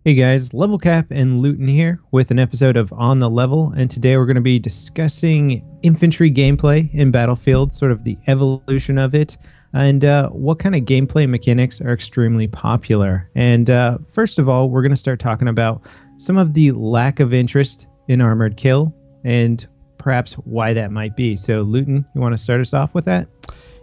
Hey guys, Levelcap and Luetin here with an episode of On the Level, and today we're going to be discussing infantry gameplay in Battlefield, sort of the evolution of it, and what kind of gameplay mechanics are extremely popular. And first of all, we're going to start talking about some of the lack of interest in armored kill and perhaps why that might be. So Luetin, you want to start us off with that?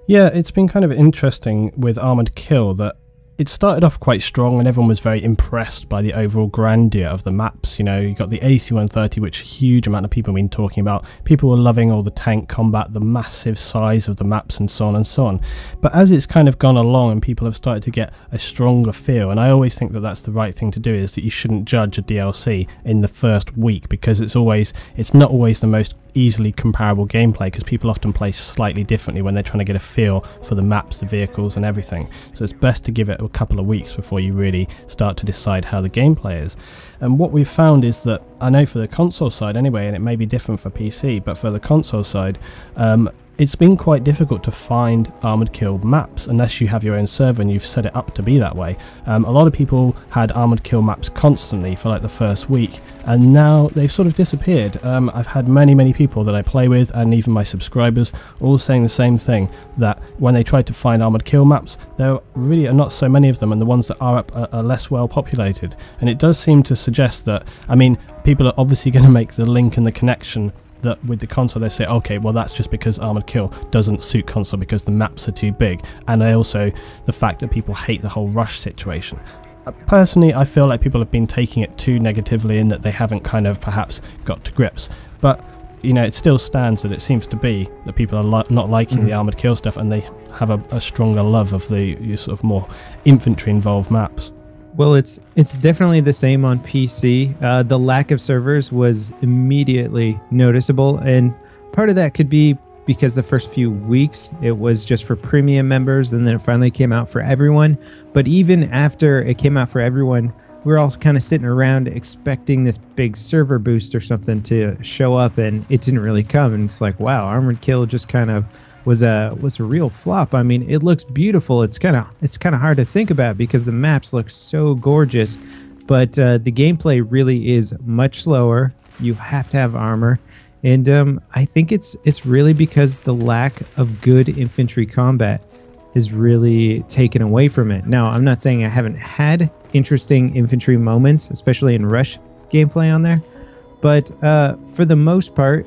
Yeah, it's been kind of interesting with armored kill that it started off quite strong and everyone was very impressed by the overall grandeur of the maps. You know, you got the AC-130, which a huge amount of people have been talking about. People were loving all the tank combat, the massive size of the maps and so on and so on. But as it's kind of gone along and people have started to get a stronger feel, and I always think that that's the right thing to do, is that you shouldn't judge a DLC in the first week, because it's not always the most easily comparable gameplay, because people often play slightly differently when they're trying to get a feel for the maps, the vehicles and everything. So it's best to give it a couple of weeks before you really start to decide how the gameplay is. And what we've found is that, I know for the console side anyway, and it may be different for PC, but for the console side, it's been quite difficult to find armored kill maps unless you have your own server and you've set it up to be that way. A lot of people had armored kill maps constantly for like the first week, and now they've sort of disappeared. I've had many people that I play with, and even my subscribers, all saying the same thing, that when they try to find armored kill maps, there really are not so many of them, and the ones that are up are less well populated. And it does seem to suggest that, I mean, people are obviously going to make the link and the connection that with the console, they say, okay, well that's just because armored kill doesn't suit console because the maps are too big, and also the fact that people hate the whole rush situation. Personally, I feel like people have been taking it too negatively in that they haven't kind of perhaps got to grips, but you know, it still stands that it seems to be that people are not liking the armored kill stuff, and they have a stronger love of the sort of more infantry involved maps. Well, it's definitely the same on PC. The lack of servers was immediately noticeable, and part of that could be because the first few weeks it was just for premium members, and then it finally came out for everyone. But even after it came out for everyone, we were all kind of sitting around expecting this big server boost or something to show up, and it didn't really come. And it's like, wow, Armored Kill just kind of was a real flop. I mean, it looks beautiful. It's kind of hard to think about because the maps look so gorgeous, but the gameplay really is much slower. You have to have armor, and I think it's really because the lack of good infantry combat is really taken away from it. Now, I'm not saying I haven't had interesting infantry moments, especially in rush gameplay on there, but for the most part,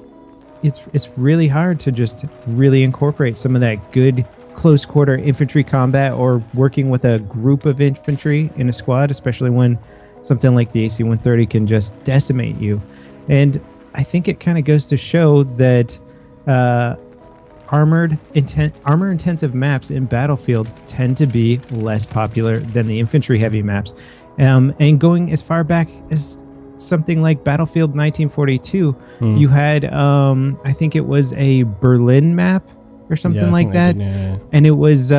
it's really hard to just really incorporate some of that good close quarter infantry combat or working with a group of infantry in a squad, especially when something like the AC-130 can just decimate you. And I think it kind of goes to show that armor-intensive maps in Battlefield tend to be less popular than the infantry-heavy maps. And going as far back as something like Battlefield 1942, you had I think it was a Berlin map or something like that, and it was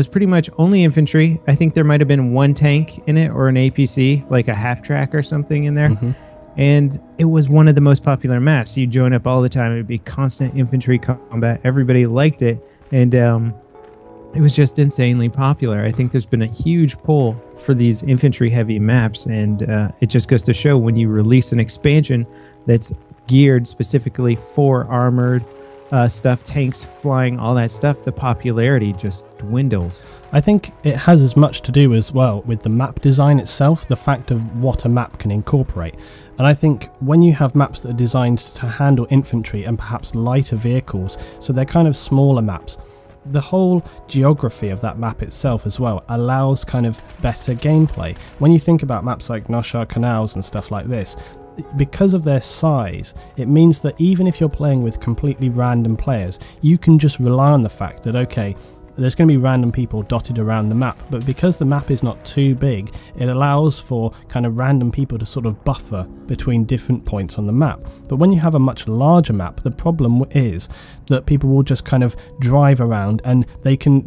pretty much only infantry. I think there might have been one tank in it or an APC, like a half track or something in there, and it was one of the most popular maps. You join up all the time. It'd be constant infantry combat. Everybody liked it, and it was just insanely popular. I think there's been a huge pull for these infantry-heavy maps, and it just goes to show when you release an expansion that's geared specifically for armored stuff, tanks flying, all that stuff, the popularity just dwindles. I think it has as much to do as well with the map design itself, the fact of what a map can incorporate. And I think when you have maps that are designed to handle infantry and perhaps lighter vehicles, so they're kind of smaller maps, the whole geography of that map itself as well allows kind of better gameplay. When you think about maps like Noshaar Canals and stuff like this, because of their size, it means that even if you're playing with completely random players, you can just rely on the fact that, okay, there's going to be random people dotted around the map, but because the map is not too big, it allows for kind of random people to sort of buffer between different points on the map. But when you have a much larger map, the problem is that people will just kind of drive around, and they can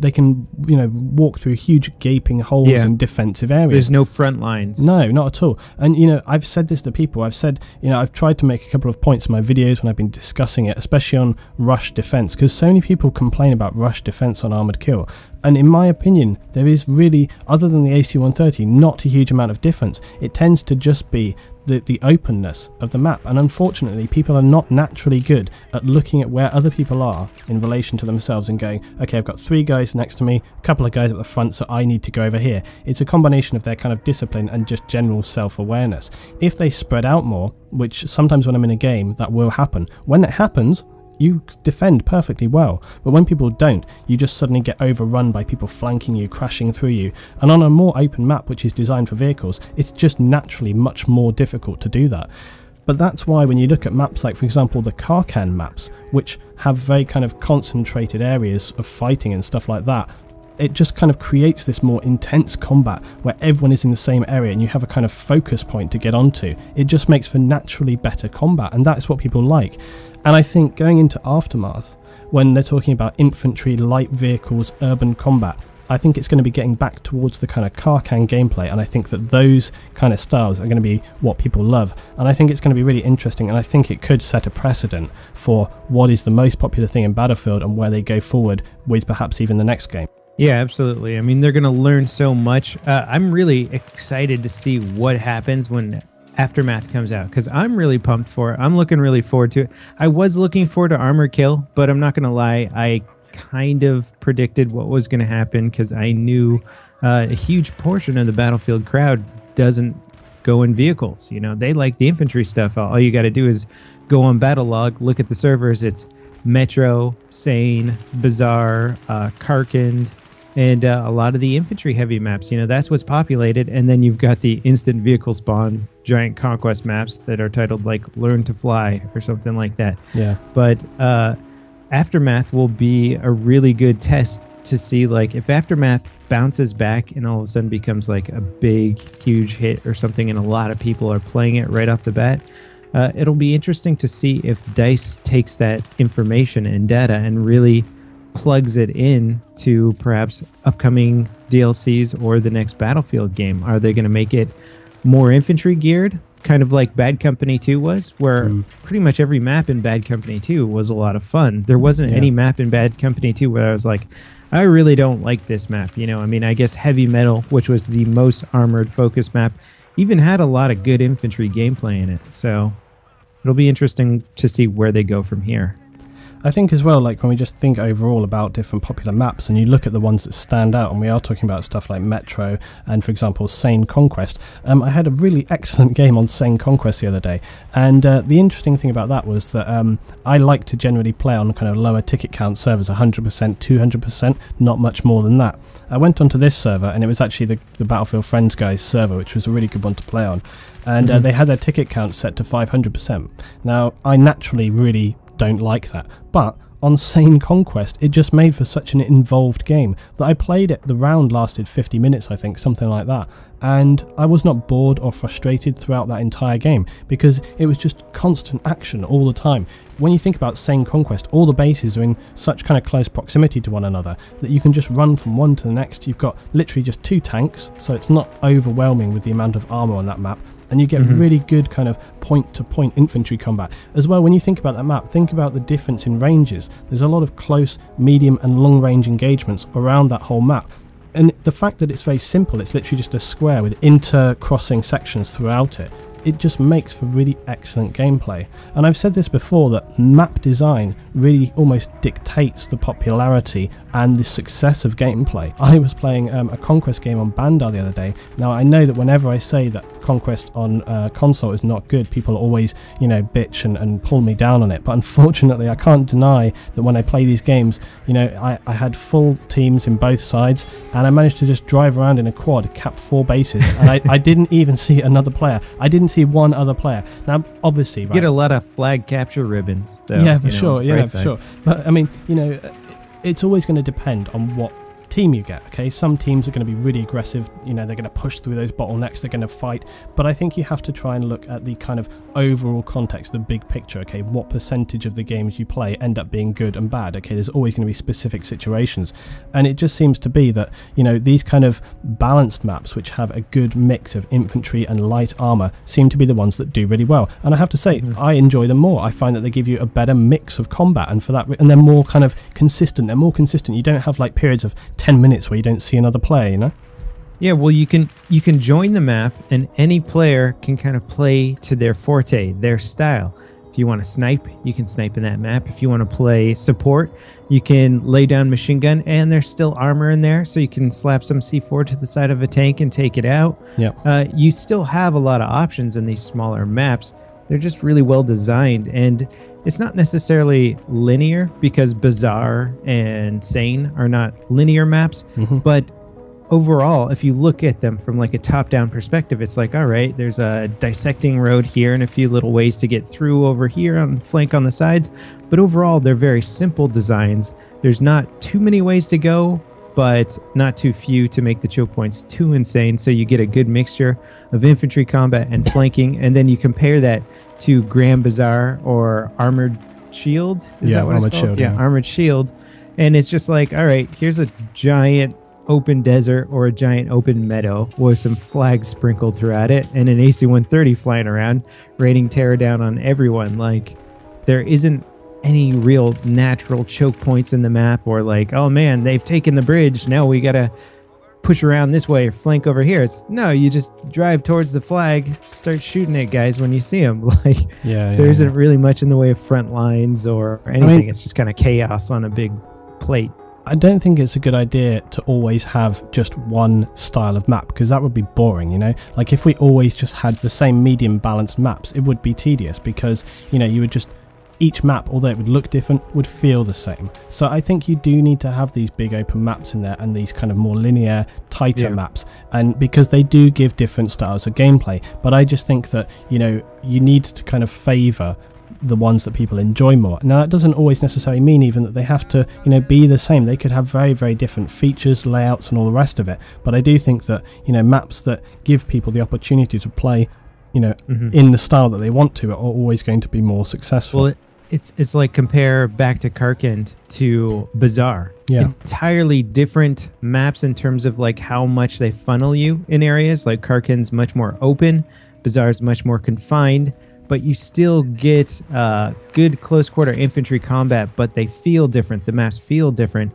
you know, walk through huge gaping holes in defensive areas. There's no front lines. No, not at all. And you know, I've said this to people. I've said, you know, I've tried to make a couple of points in my videos when I've been discussing it, especially on rush defense, because so many people complain about rush defense on Armored Kill. And in my opinion, there is really, other than the AC-130, not a huge amount of difference. It tends to just be the openness of the map, and unfortunately people are not naturally good at looking at where other people are in relation to themselves and going, okay, I've got 3 guys next to me, a couple of guys at the front, so I need to go over here. It's a combination of their kind of discipline and just general self-awareness. If they spread out more, which sometimes when I'm in a game that will happen, when it happens you defend perfectly well, but when people don't, you just suddenly get overrun by people flanking you, crashing through you, and on a more open map which is designed for vehicles, it's just naturally much more difficult to do that. But that's why when you look at maps like, for example, the Karkan maps, which have very kind of concentrated areas of fighting and stuff like that, it just kind of creates this more intense combat where everyone is in the same area and you have a kind of focus point to get onto. It just makes for naturally better combat, and that's what people like. And I think going into Aftermath, when they're talking about infantry, light vehicles, urban combat, I think it's going to be getting back towards the kind of Karkan gameplay, and I think that those kind of styles are going to be what people love. And I think it's going to be really interesting, and I think it could set a precedent for what is the most popular thing in Battlefield and where they go forward with perhaps even the next game. Yeah, absolutely. I mean, they're going to learn so much. I'm really excited to see what happens when Aftermath comes out, because I'm really pumped for it. I'm looking really forward to it. I was looking forward to Armor Kill, but I'm not going to lie, I kind of predicted what was going to happen because I knew a huge portion of the Battlefield crowd doesn't go in vehicles. You know, they like the infantry stuff. All you got to do is go on Battlelog, look at the servers. It's Metro, Sane, Bazaar, Karkand, and a lot of the infantry heavy maps. You know, that's what's populated. And then you've got the instant vehicle spawn giant conquest maps that are titled like Learn to Fly or something like that. Yeah. But Aftermath will be a really good test to see, like, if Aftermath bounces back and all of a sudden becomes like a big, huge hit or something, and a lot of people are playing it right off the bat, it'll be interesting to see if DICE takes that information and data and really plugs it in to perhaps upcoming DLCs or the next Battlefield game. Are they going to make it more infantry geared, kind of like Bad Company 2 was, where pretty much every map in Bad Company 2 was a lot of fun? There wasn't any map in Bad Company 2 where I was like, I really don't like this map. You know, I mean, I guess Heavy Metal, which was the most armored focus map, even had a lot of good infantry gameplay in it. So it'll be interesting to see where they go from here. I think as well, like when we just think overall about different popular maps and you look at the ones that stand out, and we are talking about stuff like Metro and, for example, Sane Conquest. I had a really excellent game on Sane Conquest the other day, and the interesting thing about that was that I like to generally play on kind of lower ticket count servers, 100%, 200%, not much more than that. I went onto this server, and it was actually the Battlefield Friends guys server, which was a really good one to play on, and they had their ticket count set to 500%. Now, I naturally really don't like that, but on Sane Conquest it just made for such an involved game that I played it. The round lasted 50 minutes, I think, something like that, and I was not bored or frustrated throughout that entire game because it was just constant action all the time. When you think about Sane Conquest, all the bases are in such kind of close proximity to one another that you can just run from one to the next. You've got literally just 2 tanks, so it's not overwhelming with the amount of armor on that map, and you get really good kind of point-to-point infantry combat. As well, when you think about that map, think about the difference in ranges. There's a lot of close, medium and long-range engagements around that whole map. And the fact that it's very simple, it's literally just a square with inter-crossing sections throughout it, it just makes for really excellent gameplay. And I've said this before, that map design really almost dictates the popularity and the success of gameplay. I was playing a Conquest game on Bandar the other day. Now, I know that whenever I say that Conquest on console is not good, people always, you know, bitch and pull me down on it. But unfortunately, I can't deny that when I play these games, you know, I had full teams in both sides, and I managed to just drive around in a quad, cap 4 bases, and I didn't even see another player. I didn't see one other player. Now, obviously, right, get a lot of flag capture ribbons, though. Yeah, for sure. Yeah, for sure. But I mean, you know, it's always going to depend on what team you get. Okay, some teams are going to be really aggressive, you know, they're going to push through those bottlenecks, they're going to fight, but I think you have to try and look at the kind of overall context, the big picture. Okay, what percentage of the games you play end up being good and bad? Okay, there's always going to be specific situations, and it just seems to be that, you know, these kind of balanced maps which have a good mix of infantry and light armor seem to be the ones that do really well. And I have to say, I enjoy them more. I find that they give you a better mix of combat, and for that, and they're more kind of consistent. They're more consistent. You don't have like periods of 10 minutes where you don't see another player, you know? Yeah, well, you can join the map, and any player can kind of play to their forte, their style. If you want to snipe, you can snipe in that map. If you want to play support, you can lay down machine gun, and there's still armor in there, so you can slap some C4 to the side of a tank and take it out. Yeah. You still have a lot of options in these smaller maps. They're just really well designed, and it's not necessarily linear because Bazaar and Sane are not linear maps, but overall, if you look at them from like a top-down perspective, it's like, all right, there's a dissecting road here and a few little ways to get through over here on flank on the sides, but overall, they're very simple designs. There's not too many ways to go, but not too few to make the choke points too insane, so you get a good mixture of infantry combat and flanking, and then you compare that to Grand Bazaar or Armored Shield. Is that what it's called? Shield, yeah, Armored Shield. And it's just like, all right, here's a giant open desert or a giant open meadow with some flags sprinkled throughout it and an AC-130 flying around, raining terror down on everyone. Like, there isn't any real natural choke points in the map, or like, oh man, they've taken the bridge, now we gotta push around this way or flank over here. It's no, you just drive towards the flag, start shooting at guys when you see them. Like, there isn't really much in the way of front lines or anything. I mean, it's just kind of chaos on a big plate. I don't think it's a good idea to always have just one style of map, because that would be boring, you know? Like, if we always just had the same medium balanced maps, it would be tedious, because, you know, you would just, each map, although it would look different, would feel the same. So I think you do need to have these big open maps in there and these kind of more linear, tighter maps, and because they do give different styles of gameplay. But I just think that, you know, you need to kind of favour the ones that people enjoy more. Now, that doesn't always necessarily mean even that they have to, you know, be the same. They could have very, very different features, layouts, and all the rest of it. But I do think that, you know, maps that give people the opportunity to play, you know, in the style that they want to, are always going to be more successful. Well, it's like compare back to Karkand to Bazaar. Yeah. Entirely different maps in terms of like how much they funnel you in areas. Like Karkand's much more open, Bazaar's much more confined, but you still get good close quarter infantry combat, but they feel different. The maps feel different.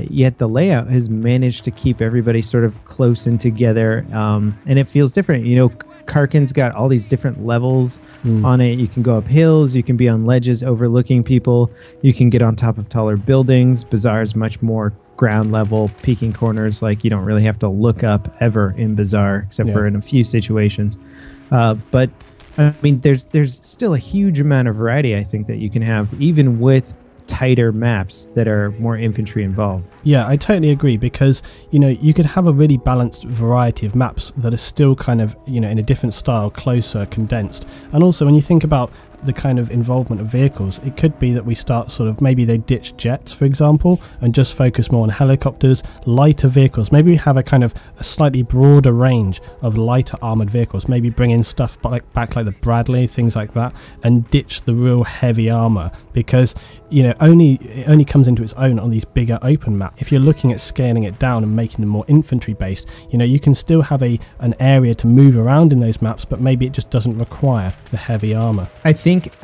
Yet the layout has managed to keep everybody sort of close and together, and it feels different. You know, Karkand's got all these different levels on it. You can go up hills, you can be on ledges overlooking people, you can get on top of taller buildings. Bazaar's much more ground level, peeking corners. Like, you don't really have to look up ever in Bazaar, except for in a few situations. But I mean, there's still a huge amount of variety, I think, that you can have, even with tighter maps that are more infantry involved. Yeah, I totally agree, because, you know, you could have a really balanced variety of maps that are still kind of, you know, in a different style, closer, condensed. And also, when you think about the kind of involvement of vehicles, it could be that we start sort of, maybe they ditch jets, for example, and just focus more on helicopters, lighter vehicles. Maybe we have a kind of a slightly broader range of lighter armored vehicles, maybe bring in stuff back like the Bradley, things like that, and ditch the real heavy armor, because, you know, it only comes into its own on these bigger open maps. If you're looking at scaling it down and making them more infantry based, you know, you can still have an area to move around in those maps, but maybe it just doesn't require the heavy armor. I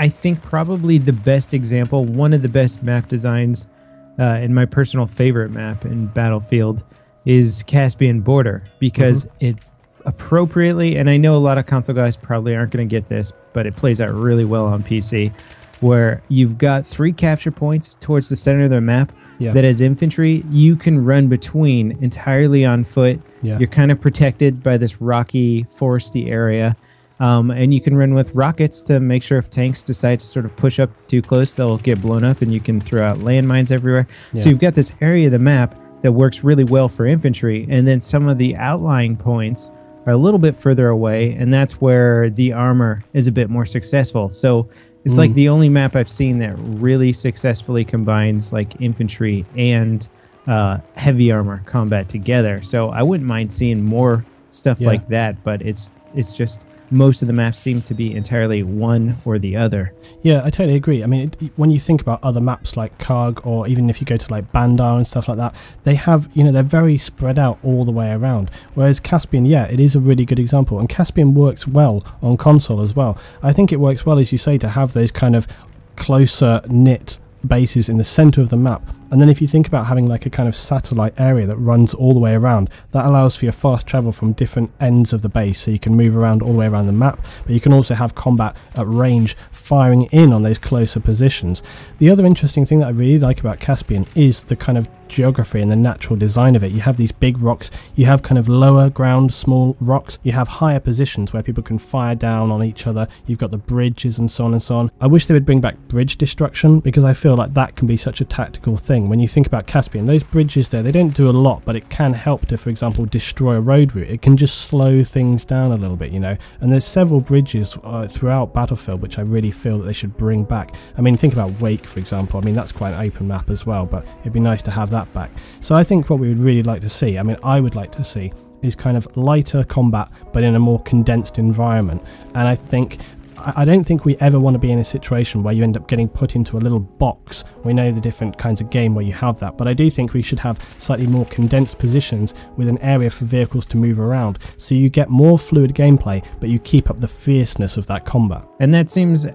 think probably the best example, one of the best map designs, and my personal favorite map in Battlefield, is Caspian Border, because it appropriately, and I know a lot of console guys probably aren't going to get this, but it plays out really well on PC, where you've got 3 capture points towards the center of the map that as infantry you can run between entirely on foot. You're kind of protected by this rocky, foresty area. And you can run with rockets to make sure if tanks decide to sort of push up too close, they'll get blown up, and you can throw out landmines everywhere. So you've got this area of the map that works really well for infantry, and then some of the outlying points are a little bit further away, and that's where the armor is a bit more successful. So it's like the only map I've seen that really successfully combines like infantry and heavy armor combat together. So I wouldn't mind seeing more stuff like that, but it's just most of the maps seem to be entirely one or the other. Yeah, I totally agree. I mean, when you think about other maps like Karg, or even if you go to like Bandar and stuff like that, they have, you know, they're very spread out all the way around. Whereas Caspian, yeah, it is a really good example, and Caspian works well on console as well. I think it works well, as you say, to have those kind of closer knit bases in the center of the map. And then if you think about having like a kind of satellite area that runs all the way around, that allows for your fast travel from different ends of the base, so you can move around all the way around the map, but you can also have combat at range firing in on those closer positions. The other interesting thing that I really like about Caspian is the kind of geography and the natural design of it. You have these big rocks, you have kind of lower ground, small rocks, you have higher positions where people can fire down on each other, you've got the bridges and so on and so on. I wish they would bring back bridge destruction, because I feel like that can be such a tactical thing. When you think about Caspian, those bridges there, they don't do a lot, but it can help to, for example, destroy a road route. It can just slow things down a little bit, you know, and there's several bridges throughout Battlefield which I really feel that they should bring back. I mean, think about Wake, for example. I mean, that's quite an open map as well, but it'd be nice to have that back. So I think what we would really like to see, I mean, I would like to see, is kind of lighter combat but in a more condensed environment. And I don't think we ever want to be in a situation where you end up getting put into a little box. We know the different kinds of game where you have that, but I do think we should have slightly more condensed positions with an area for vehicles to move around, so you get more fluid gameplay but you keep up the fierceness of that combat. And that seems,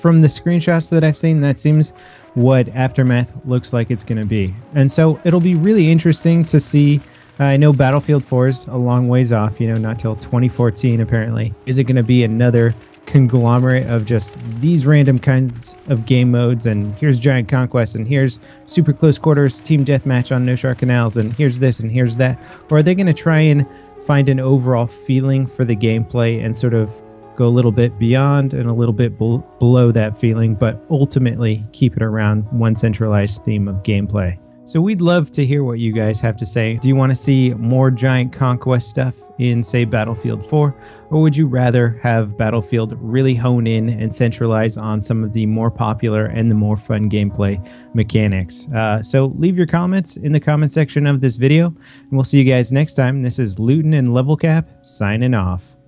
from the screenshots that I've seen, that seems what Aftermath looks like it's going to be. And so it'll be really interesting to see. I know Battlefield 4 is a long ways off, you know, not till 2014 apparently. Is it going to be another conglomerate of just these random kinds of game modes, and here's Giant Conquest, and here's super close quarters team deathmatch on No Shark Canals, and here's this and here's that? Or are they going to try and find an overall feeling for the gameplay and sort of go a little bit beyond and a little bit below that feeling, but ultimately keep it around one centralized theme of gameplay? So we'd love to hear what you guys have to say. Do you want to see more Giant Conquest stuff in, say, Battlefield 4? Or would you rather have Battlefield really hone in and centralize on some of the more popular and the more fun gameplay mechanics? So leave your comments in the comment section of this video, and we'll see you guys next time. This is Luetin and Levelcap signing off.